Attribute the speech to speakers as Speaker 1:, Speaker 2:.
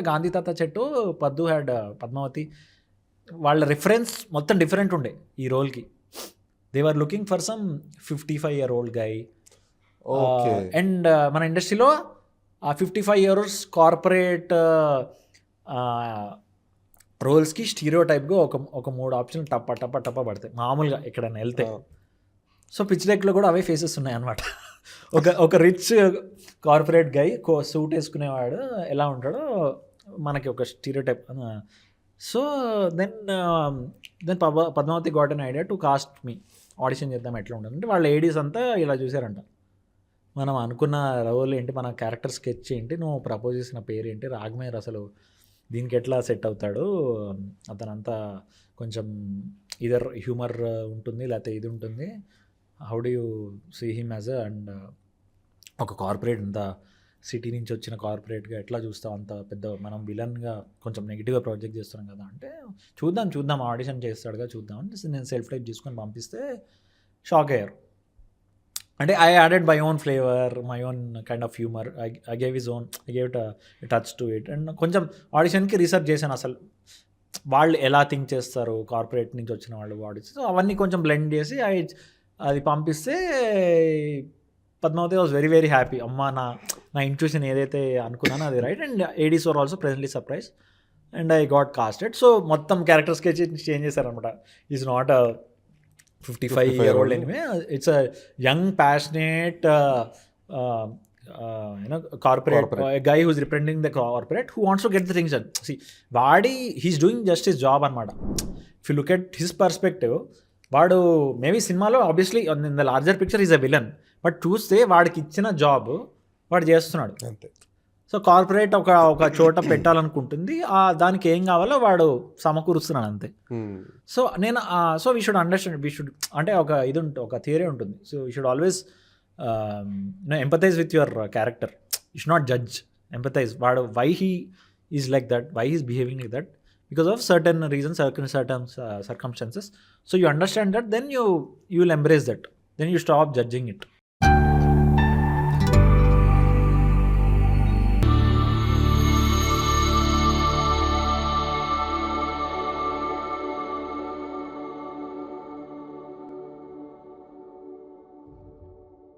Speaker 1: గాంధీ తాత చెట్టు, పద్దు హ్యాడ్ పద్మావతి, వాళ్ళ రిఫరెన్స్ మొత్తం డిఫరెంట్ ఉండే ఈ రోల్కి. They are looking for some 55-year-old guy. And మన ఇండస్ట్రీలో ఆ 55 years కార్పొరేట్ రోల్స్కి స్టీరియో టైప్గా ఒక 3 ఆప్షన్లు టప్ప పడతాయి మామూలుగా ఎక్కడైనా వెళ్తే. సో పిచ్ డెక్లో కూడా అవే ఫేసెస్ ఉన్నాయి అనమాట. ఒక రిచ్ కార్పొరేట్ గై సూట్ వేసుకునేవాడు ఎలా ఉంటాడో మనకి ఒక stereotype. So then Padmavati got an idea to cast me, audition చేద్దాం ఎట్లా ఉంటుంది అంటే వాళ్ళ ఏడీస్ అంతా ఇలా చూసారంట. మనం అనుకున్న రోల్ ఏంటి, మన క్యారెక్టర్ స్కెచ్ ఏంటి, నువ్వు ప్రపోజ్ చేసిన పేరు ఏంటి, రాఘమేర్ అసలు దీనికి ఎట్లా సెట్ అవుతాడు, అతనంతా కొంచెం ఇదర్ హ్యూమర్ ఉంటుంది లేకపోతే ఇది ఉంటుంది, how do you see him as and ఒక కార్పొరేట్ అంత సిటీ నుంచి వచ్చిన కార్పొరేట్గా ఎట్లా చూస్తాం, అంత పెద్ద మనం విలన్గా కొంచెం నెగిటివ్గా ప్రాజెక్ట్ చేస్తున్నాం కదా అంటే చూద్దాం ఆడిషన్ చేస్తాడుగా చూద్దాం అని నేను సెల్ఫ్ టైప్ తీసుకొని పంపిస్తే షాక్ అయ్యారు. అంటే I added my own flavour, my own kind of humour, I gave it touch to it. And కొంచెం ఆడిషన్కి రీసెర్చ్ చేశాను అసలు వాళ్ళు ఎలా థింక్ చేస్తారు, కార్పొరేట్ నుంచి వచ్చిన వాళ్ళు ఆడిషన్. సో అవన్నీ కొంచెం బ్లెండ్ చేసి అది పంపిస్తే Padmavati was very very happy. అమ్మ నా ఇంట్యూషన్ ఏదైతే అనుకున్నానో అది right. And ADs were also presently surprise and I got casted. So మొత్తం క్యారెక్టర్ స్కెచ్ చేంజ్ చేశారనమాట. Is not 55-year-old anyway. It's a young, passionate, corporate a guy who's representing the corporate who wants to get the things done. See, Vadi, he's doing just his job anamata. If you look at his perspective, Vadu maybe సినిమాలో obviously in the larger picture he's a villain, but చూస్తే వాడికి ఇచ్చిన job వాడు చేస్తున్నాడు అంతే. So corporate ఒక చోట పెట్టాలనుకుంటుంది, దానికి ఏం కావాలో వాడు సమకూరుస్తున్నాడు అంతే. సో నేను వీ షుడ్ అండర్స్టాండ్, అంటే ఒక థియరీ ఉంటుంది. So you should always empathize with your character. You should not judge, empathize. వాడు why he is like that, why he's behaving like that because of certain reasons, certain circumstances. So you understand that, then you will embrace that, then you stop judging it.